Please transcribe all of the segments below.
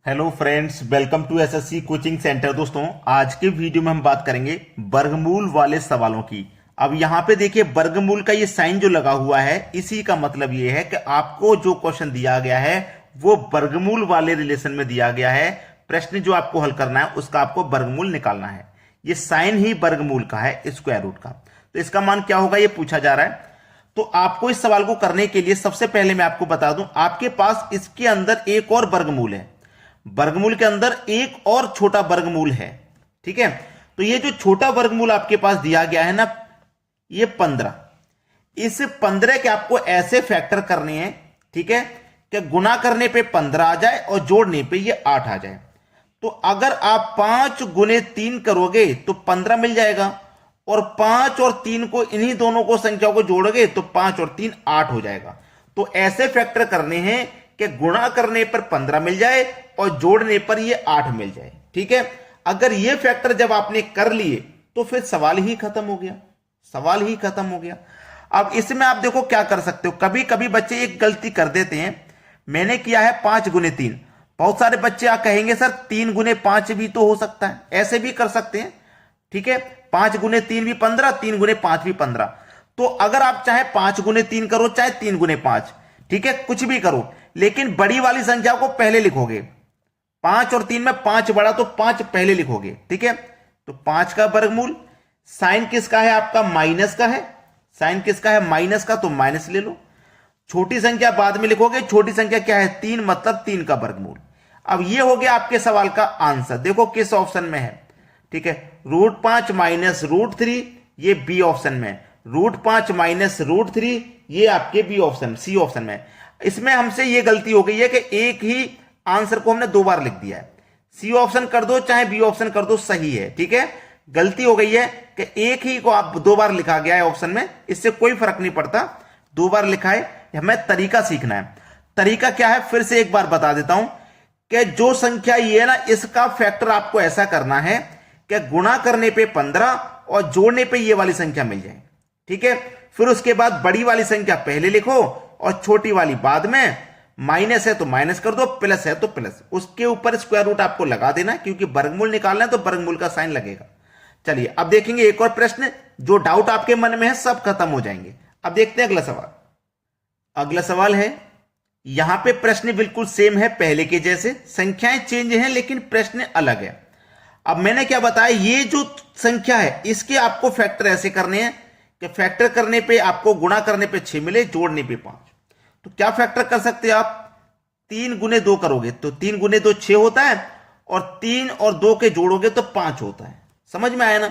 Hello friends, welcome to SSC coaching centre. दोस्तों, आज के वीडियो में हम बात करेंगे वर्गमूल वाले सवालों की। अब यहाँ पे देखिए, वर्गमूल का ये साइन जो लगा हुआ है, इसी का मतलब ये है कि आपको जो क्वेश्चन दिया गया है वो वर्गमूल वाले रिलेशन में दिया गया है। प्रश्न जो आपको हल करना है उसका आपको वर्गमूल निकालना है। ये साइन ही वर्गमूल का है, स्क्वायर रूट का। तो इसका मान क्या होगा ये पूछा जा रहा है। तो आपको इस सवाल को करने के लिए सबसे पहले मैं आपको बता दूं, आपके पास इसके अंदर एक और वर्गमूल है। वर्गमूल के अंदर एक और छोटा वर्गमूल है। ठीक है, तो ये जो छोटा वर्गमूल आपके पास दिया गया है ना, ये 15। इस 15 के आपको ऐसे फैक्टर करने हैं, ठीक है, कि गुना करने पे 15 आ जाए और जोड़ने पे ये 8 आ जाए। तो अगर आप 5 गुने 3 करोगे तो 15 मिल जाएगा, और 5 और 3 को, इन्हीं दोनों को संख्याओं को जोड़ोगे तो 5 और 3 8 हो जाएगा। तो ऐसे फैक्टर करने हैं कि गुणा करने पर 15 मिल जाए और जोड़ने पर ये 8 मिल जाए। ठीक है, अगर ये फैक्टर जब आपने कर लिए तो फिर सवाल ही खत्म हो गया, सवाल ही खत्म हो गया। अब इसमें आप देखो क्या कर सकते हो। कभी कभी बच्चे एक गलती कर देते हैं, मैंने किया है 5 गुने 3। बहुत सारे बच्चे आप कहेंगे सर 3 गुने 5 भी तो हो सकता है, ऐसे भी कर सकते हैं। ठीक है, 5 गुने 3 भी 15, 3 गुने 5 भी 15। तो अगर आप चाहे 5 गुने 3 करो, चाहे 3 गुने 5, ठीक है, कुछ भी करो, लेकिन बड़ी वाली संख्या को पहले लिखोगे। 5 और 3 में 5 बड़ा, तो 5 पहले लिखोगे। ठीक है, तो 5 का वर्गमूल, साइन किसका है आपका, माइनस का है। साइन किसका है, माइनस का, तो माइनस ले लो। छोटी संख्या बाद में लिखोगे, छोटी संख्या क्या है, 3, मतलब 3 का वर्गमूल। अब ये हो गया आपके सवाल का आंसर। देखो किस ऑप्शन में है। ठीक है, √5 माइनस √3, ये बी ऑप्शन में है। √5 माइनस √3, ये आपके बी ऑप्शन, सी ऑप्शन में है। इसमें हमसे ये गलती हो गई है कि एक ही आंसर को हमने 2 बार लिख दिया है। सी ऑप्शन कर दो चाहे बी ऑप्शन कर दो, सही है। ठीक है, गलती हो गई है कि एक ही को आप 2 बार लिखा गया है ऑप्शन में, इससे कोई फर्क नहीं पड़ता, 2 बार लिखा है। हमें तरीका सीखना है। तरीका क्या है, फिर से एक बार बता देता हूं कि जो संख्या ये है ना, इसका फैक्टर आपको ऐसा करना है कि गुणा करने पे 15 और जोड़ने पे ये वाली संख्या मिल जाए। ठीक है, फिर उसके बाद बड़ी वाली संख्या पहले लिखो और छोटी वाली बाद में। माइनस है तो माइनस कर दो, प्लस है तो प्लस, उसके ऊपर स्क्वायर रूट आपको लगा देना, क्योंकि वर्गमूल निकालना है तो वर्गमूल का साइन लगेगा। चलिए अब देखेंगे एक और प्रश्न। जो डाउट आपके मन में है सब खत्म हो जाएंगे। अब देखते हैं अगला सवाल। अगला सवाल है, यहां पे प्रश्न बिल्कुल सेम है पहले के जैसे, संख्याएं चेंज हैं लेकिन प्रश्न अलग है। अब मैंने क्या बताया, ये जो संख्या है इसके आपको फैक्टर ऐसे करने हैं कि फैक्टर करने पे आपको गुणा करने पे 6 मिले, जोड़ने पे 5। तो क्या फैक्टर कर सकते हैं आप, 3 गुने 2 करोगे तो 3 गुने 2 6 होता है, और 3 और 2 के जोड़ोगे तो 5 होता है। समझ में आया ना।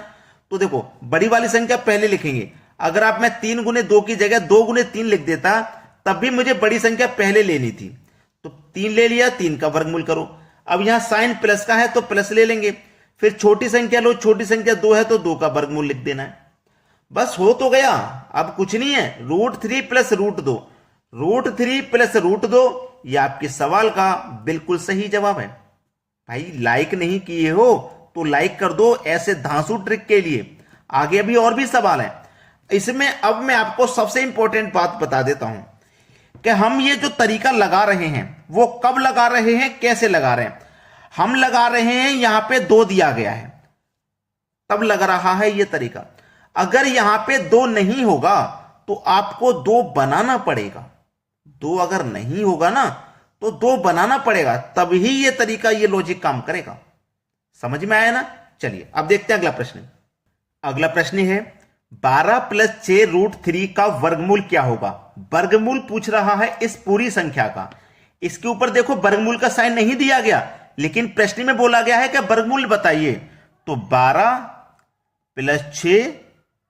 तो देखो बड़ी वाली संख्या पहले लिखेंगे। अगर आप मैं 3 गुने 2 की जगह 2 गुने 3 लिख देता, तब भी मुझे बड़ी संख्या पहले लेनी थी। तो 3 ले लिया, 3 का वर्गमूल करो। अब यहां साइन प्लस का है तो प्लस ले लेंगे। फिर छोटी संख्या लो, छोटी संख्या 2 है तो 2 का वर्गमूल लिख देना है। बस हो तो गया, अब कुछ नहीं है। √3 प्लस √2, √3 प्लस √2, ये आपके सवाल का बिल्कुल सही जवाब है। भाई लाइक नहीं किए हो तो लाइक कर दो, ऐसे धांसू ट्रिक के लिए। आगे अभी और भी सवाल है इसमें। अब मैं आपको सबसे इंपॉर्टेंट बात बता देता हूं कि हम ये जो तरीका लगा रहे हैं वो कब लगा रहे हैं, कैसे लगा रहे हैं। हम लगा रहे हैं, यहां पे 2 दिया गया है तब लग रहा है ये तरीका। अगर यहां पे 2 नहीं होगा तो आपको 2 बनाना पड़ेगा। 2 अगर नहीं होगा ना तो 2 बनाना पड़ेगा, तभी ये तरीका, ये लॉजिक काम करेगा। समझ में आया ना। चलिए अब देखते हैं अगला प्रश्न। अगला प्रश्न है, 12 प्लस 6 √3 का वर्गमूल क्या होगा। वर्गमूल पूछ रहा है इस पूरी संख्या का। इसके ऊपर देखो वर्गमूल का साइन नहीं दिया गया, लेकिन प्रश्न में बोला गया है कि वर्गमूल बताइए। तो 12 प्लस 6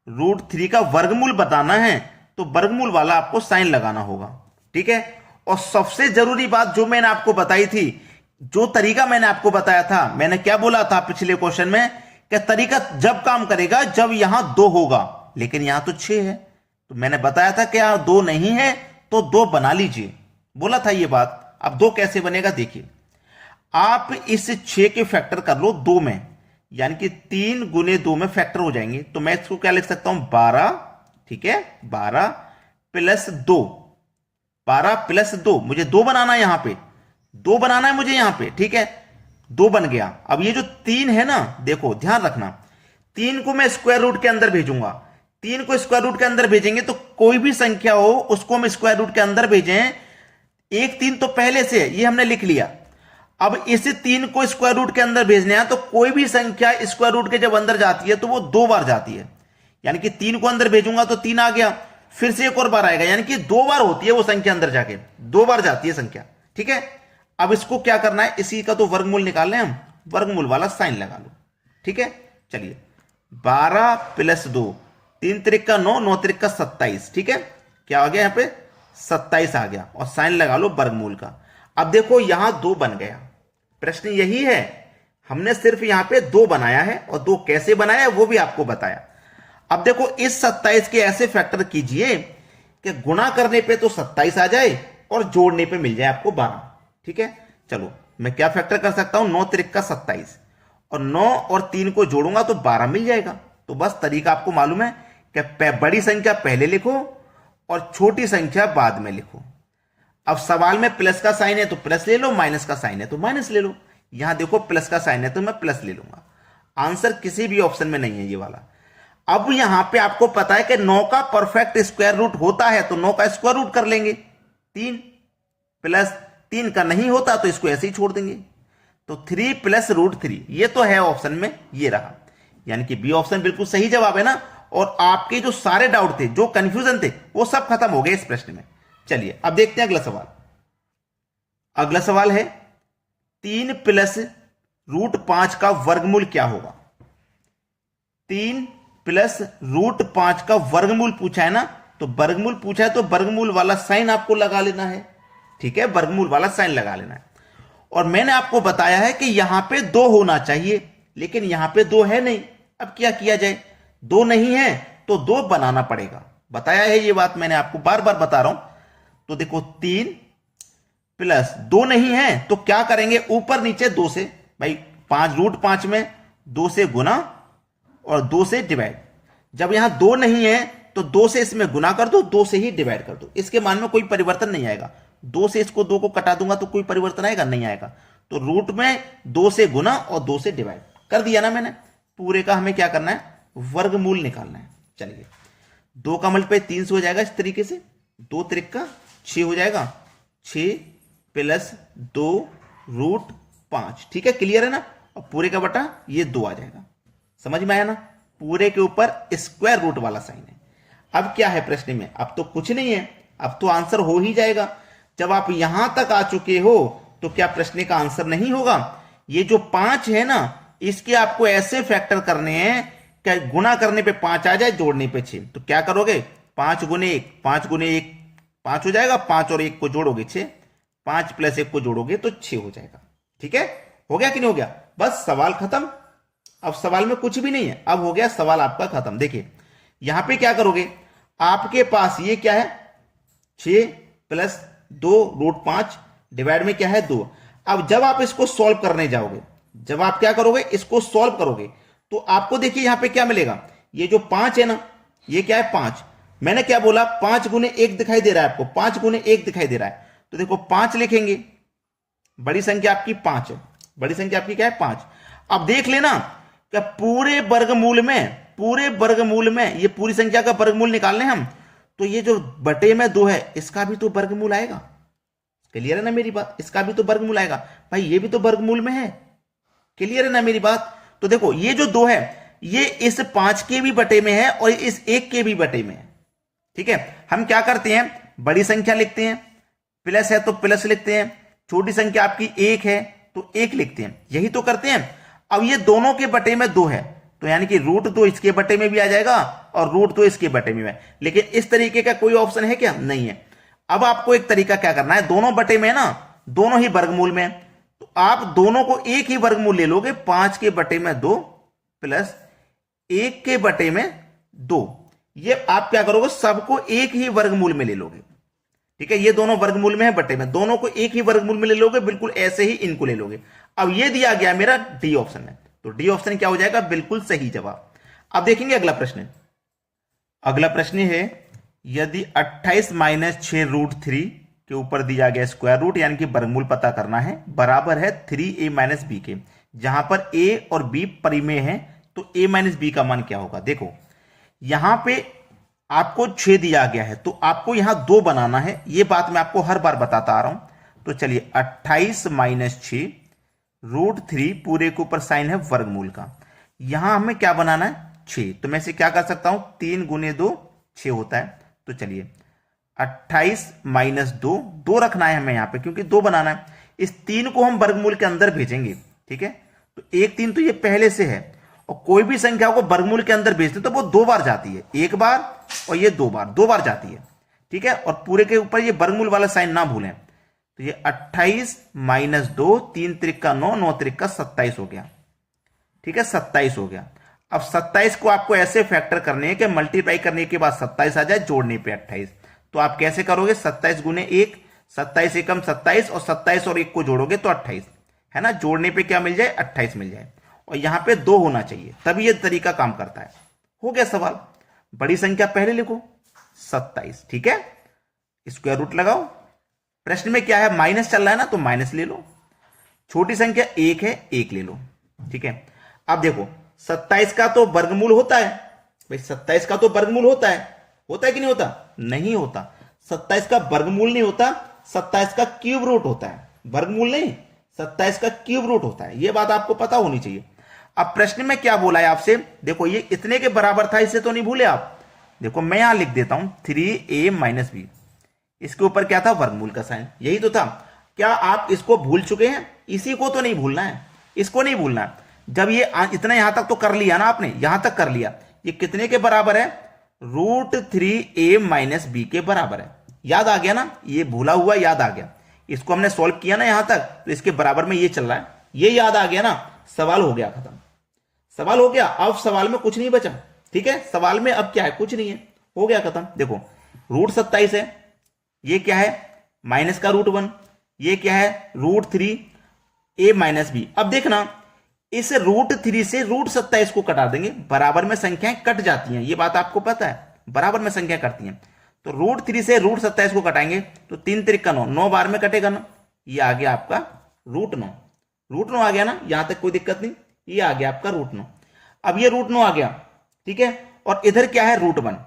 √3 का वर्गमूल बताना है, तो वर्गमूल वाला आपको साइन लगाना होगा। ठीक है, और सबसे जरूरी बात जो मैंने आपको बताई थी, जो तरीका मैंने आपको बताया था, मैंने क्या बोला था पिछले क्वेश्चन में कि तरीका जब काम करेगा जब यहां 2 होगा, लेकिन यहां तो 6 है। तो मैंने बताया था कि यहां 2 नहीं है तो 2 बना लीजिए, बोला था ये बात। अब 2 कैसे बनेगा देखिए, आप इस 6 के फैक्टर कर लो 2 में, यानी कि 3 गुने 2 में फैक्टर हो जाएंगे। तो मैं इसको क्या लिख सकता हूं, 12। ठीक है, 12 प्लस 2, 12 प्लस 2, मुझे 2 बनाना है यहां पे। 2 बनाना है मुझे यहां पे, ठीक है, 2 बन गया। अब ये जो 3 है ना, देखो ध्यान रखना, 3 को मैं स्क्वायर रूट के अंदर भेजूंगा। 3 को स्क्वायर रूट के अंदर भेजेंगे तो कोई भी संख्या हो उसको हम स्क्वायर रूट के अंदर भेजें। 1 3 तो पहले से है, ये हमने लिख लिया। अब इस 3 को स्क्वायर रूट के अंदर भेजने हैं तो कोई भी संख्या स्क्वायर रूट के जब अंदर जाती है तो वो 2 बार जाती है, यानी कि 3 को अंदर भेजूंगा तो 3 आ गया, फिर से एक और बार आएगा, यानी कि 2 बार होती है वो संख्या अंदर जाके, 2 बार जाती है संख्या, ठीक है। अब इसको क्या करना है, इसी का तो वर्गमूल निकाल लें हम, वर्गमूल वाला साइन लगा लो, ठीक है। चलिए 12 + 2, 3 त्रिक 9, 9 त्रिक 27, ठीक है, क्या आ गया यहां पे 27 आ गया, और साइन लगा लो वर्गमूल का। अब देखो यहां 2 बन गया, प्रश्न यही है, हमने सिर्फ यहां पे 2 बनाया है, और 2 कैसे बनाया है वो भी आपको बताया। अब देखो इस 27 के ऐसे फैक्टर कीजिए कि गुणा करने पे तो 27 आ जाए और जोड़ने पे मिल जाए आपको 12, ठीक है। चलो मैं क्या फैक्टर कर सकता हूं, 9 त्रिक 27, और 9 और 3 को जोड़ूंगा तो 12 मिल जाएगा। तो बस तरीका आपको मालूम है कि बड़ी संख्या पहले लिखो और छोटी संख्या बाद में लिखो। अब सवाल में प्लस का साइन है तो प्लस ले लो, माइनस का साइन है तो माइनस ले लो। यहां देखो प्लस का साइन है तो मैं प्लस ले लूंगा, आंसर किसी भी ऑप्शन में नहीं है ये वाला। अब यहां पे आपको पता है कि 9 का परफेक्ट स्क्वायर रूट होता है तो 9 का स्क्वायर रूट कर लेंगे, 3 प्लस 3 का नहीं होता तो इसको ऐसे ही छोड़ देंगे, तो 3 + √3, ये तो है ऑप्शन में, ये रहा, यानी कि बी ऑप्शन बिल्कुल सही जवाब है ना। और आपके जो सारे डाउट थे, जो कंफ्यूजन थे, वो सब खत्म हो गए इस प्रश्न में। चलिए अब देखते हैं अगला सवाल। अगला सवाल है 3 + √5 का वर्गमूल क्या होगा। 3 + √5 का वर्गमूल पूछा है ना, तो वर्गमूल पूछा है तो वर्गमूल वाला साइन आपको लगा लेना है, ठीक है, वर्गमूल वाला साइन लगा लेना है। और मैंने आपको बताया है कि यहां पे 2 होना चाहिए, लेकिन यहां पे 2 है नहीं। अब क्या किया जाए, 2 नहीं है तो 2 बनाना पड़ेगा, बताया है ये बात मैंने आपको, बार बार बता रहा हूं। तो देखो 3 + 2 नहीं है तो क्या करेंगे, ऊपर नीचे 2 से, भाई 5 √5 में 2 से गुना और 2 से डिवाइड। जब यहां 2 नहीं है तो 2 से इसमें गुना कर दो, 2 से ही डिवाइड कर दो, इसके मान में कोई परिवर्तन नहीं आएगा। 2 से इसको 2 को कटा दूंगा तो कोई परिवर्तन आएगा, नहीं आएगा। तो रूट में 2 से गुना और 2 से डिवाइड कर दिया ना मैंने। पूरे का हमें क्या करना है, वर्गमूल निकालना है। चलिए 2 का मल्टीप्लाई 3 से हो जाएगा इस तरीके से, 2 त्रिक 6 हो जाएगा, 6 + 2 √5, ठीक है, क्लियर है ना। और पूरे का बटा ये 2 आ जाएगा, समझ में आया ना। पूरे के ऊपर स्क्वायर रूट वाला साइन है। अब क्या है प्रश्न में, अब तो कुछ नहीं है, अब तो आंसर हो ही जाएगा। जब आप यहां तक आ चुके हो तो क्या प्रश्न का आंसर नहीं होगा। ये जो 5 है ना, इसके आपको ऐसे फैक्टर करने हैं कि गुणा करने पे 5 आ जाए, जोड़ने पे 6। तो क्या करोगे, 5 × 1, 5 × 1 5 हो जाएगा, 5 और 1 को जोड़ोगे 6, 5 + 1 को जोड़ोगे तो 6 हो जाएगा, ठीक है। हो गया कि नहीं हो गया, बस सवाल खत्म। अब सवाल में कुछ भी नहीं है, अब हो गया सवाल आपका खत्म। देखिए यहां पे क्या करोगे, आपके पास ये क्या है, 6 + 2 √5 डिवाइड में क्या है 2। अब जब आप इसको सॉल्व करने जाओगे, जब आप क्या करोगे, इसको सॉल्व करोगे तो आपको देखिए यहां पे क्या मिलेगा, ये जो 5 है ना, ये क्या है 5। मैंने क्या बोला, 5 × 1 दिखाई दे रहा है आपको, 5 × 1 दिखाई दे रहा है। तो देखो 5 लिखेंगे, बड़ी संख्या आपकी 5 है, बड़ी संख्या आपकी क्या है 5। अब देख लेना कि पूरे वर्गमूल में ये पूरी संख्या का वर्गमूल निकालने हम, तो ये जो बटे में 2 है इसका भी तो वर्गमूल आएगा। क्लियर है ना मेरी बात, इसका भी तो वर्गमूल आएगा भाई, ये भी तो वर्गमूल में है। क्लियर है ना मेरी बात। तो देखो ये जो 2 है ये इस 5 के भी बटे में है और इस 1 के भी बटे में है, ठीक है। हम क्या करते हैं, बड़ी संख्या लिखते हैं, प्लस है तो प्लस लिखते हैं, छोटी संख्या आपकी 1 है तो 1 लिखते हैं, यही तो करते हैं। अब ये दोनों के बटे में 2 है तो यानी कि √2 इसके बटे में भी आ जाएगा और √2 इसके बटे में है। लेकिन इस तरीके का कोई ऑप्शन है क्या, नहीं है। अब आपको एक तरीका क्या करना है, दोनों बटे में है ना, दोनों ही वर्गमूल में, तो आप दोनों को एक ही वर्गमूल ले लोगे, 5 के बटे में 2 + 1 के बटे में 2। ये आप क्या करोगे, सबको एक ही वर्गमूल में ले लोगे, ठीक है। ये दोनों वर्गमूल में है बटे में, दोनों को एक ही वर्गमूल में ले लोगे, बिल्कुल ऐसे ही इनको ले लोगे। अब ये दिया गया मेरा डी ऑप्शन है, तो डी ऑप्शन क्या हो जाएगा, बिल्कुल सही जवाब। अब देखेंगे अगला प्रश्न। अगला प्रश्न है, यदि 28 - 6 √3 के ऊपर दिया गया स्क्वायर रूट यानी कि वर्गमूल पता करना है, बराबर है 3a माइनस बी के। जहां पर a और b परिमेय है तो a माइनस बी का मान क्या होगा। देखो यहां पे आपको 6 दिया गया है तो आपको यहां 2 बनाना है, ये बात मैं आपको हर बार बताता आ रहा हूं। तो चलिए 28 माइनस 6 रूट 3 पूरे के ऊपर साइन है वर्गमूल का। यहां हमें क्या बनाना है 6, तो मैं इसे क्या कर सकता हूं 3 गुने 2 6 होता है। तो चलिए 28 माइनस 2, 2 रखना है हमें यहां पे क्योंकि 2 बनाना है। इस 3 को हम वर्गमूल के अंदर भेजेंगे, ठीक है। तो 1 3 तो ये पहले से है और कोई भी संख्या को वर्गमूल के अंदर भेजते तो वो 2 बार जाती है, 1 बार और ये 2 बार, 2 बार जाती है, ठीक है। और पूरे के ऊपर ये वर्गमूल वाला साइन ना भूलें। तो ये 28 माइनस 2, 3 त्रिक 9, 9 त्रिक 27 हो गया, ठीक है, 27 हो गया। अब 27 को आपको ऐसे फैक्टर करने हैं कि मल्टीप्लाई करने के बाद 27 आ जाए, जोड़ने पे 28। तो आप कैसे करोगे 27 गुने 1, 27 एकम 27 और 27 और 1 को जोड़ोगे तो 28 है ना, जोड़ने पे क्या मिल जाए 28 मिल जाए और यहां पे 2 होना चाहिए तभी ये तरीका काम करता है। हो गया सवाल। बड़ी संख्या पहले लिखो 27, ठीक है, स्क्वायर रूट लगाओ। प्रश्न में क्या है माइनस चल रहा है ना तो माइनस ले लो, छोटी संख्या 1 है 1 ले लो, ठीक है। अब देखो 27 का तो वर्गमूल होता है भाई, 27 का तो वर्गमूल होता है कि नहीं होता, नहीं होता। 27 का वर्गमूल नहीं होता, 27 का क्यूब रूट होता है, वर्गमूल नहीं 27 का क्यूब रूट होता है, यह बात आपको पता होनी चाहिए। अब प्रश्न में क्या बोला है आपसे, देखो ये इतने के बराबर था, इसे तो नहीं भूले आप। देखो मैं यहां लिख देता हूं 3a माइनस बी, इसके ऊपर क्या था वर्गमूल का साइन, यही तो था। क्या आप इसको भूल चुके हैं, इसी को तो नहीं भूलना है, इसको नहीं भूलना है। जब ये इतना यहां तक तो कर लिया ना आपने, यहां तक कर लिया, ये कितने के बराबर है रूट 3a माइनस बी के बराबर है। याद आ गया ना, ये भूला हुआ याद आ गया, इसको हमने सॉल्व किया ना यहां तक तो इसके बराबर में ये चल रहा है, ये याद आ गया ना, सवाल हो गया खत्म, सवाल हो गया। अब सवाल में कुछ नहीं बचा, ठीक है, सवाल में अब क्या है कुछ नहीं है, हो गया खत्म। देखो रूट 27 है, ये क्या है माइनस का रूट 1, ये क्या है रूट 3a माइनस बी। अब देखना इस रूट 3 से रूट 27 को कटा देंगे, बराबर में संख्याएं कट जाती हैं, ये बात आपको पता है, बराबर में संख्या कटती हैं। तो रूट 3 से रूट 27 को कटाएंगे तो 3 त्रिक 9, 9 बार में कटेगा ना, ये आ गया आपका रूट 9, रूट 9 आ गया ना, यहां तक कोई दिक्कत नहीं, ये आ गया आपका रूट 9। अब ये रूट 9 आ गया, ठीक है, और इधर क्या है रूट 1,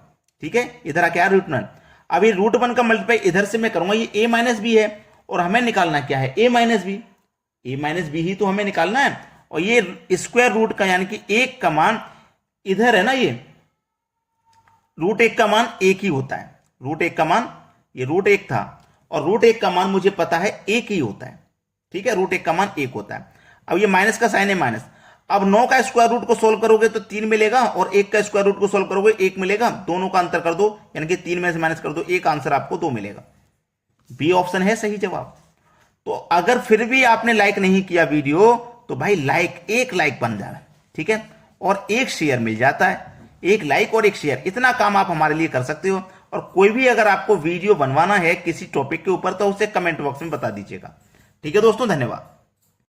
ठीक है, इधर क्या है रूट 1। अब ये रूट 1 का मल्टीप्लाई इधर से मैं करूंगा, ये a माइनस बी है और हमें निकालना क्या है a minus B, a minus B ही तो हमें निकालना है। और ये स्क्वायर रूट का यानी कि 1 का मान इधर है ना, ये रूट 1 का मान 1 ही होता है, रूट 1 का मान, ये रूट 1 था और रूट 1 का मान मुझे पता है 1 ही होता है, ठीक है, रूट 1 का मान 1 होता है। अब ये माइनस का साइन है माइनस, अब 9 का स्क्वायर रूट को सोल्व करोगे तो 3 मिलेगा और 1 का स्क्वायर रूट को सोल्व करोगे 1 मिलेगा, दोनों का अंतर कर दो यानी कि 3 में से माइनस कर दो, एक आंसर आपको 2 मिलेगा। बी ऑप्शन है सही जवाब। तो अगर फिर भी आपने लाइक नहीं किया वीडियो तो भाई लाइक, एक लाइक बन जाए, ठीक है, और एक शेयर मिल जाता है, एक लाइक और एक शेयर, इतना काम आप हमारे लिए कर सकते हो। और कोई भी अगर आपको वीडियो बनवाना है किसी टॉपिक के ऊपर तो उसे कमेंट बॉक्स में बता दीजिएगा, ठीक है दोस्तों, धन्यवाद।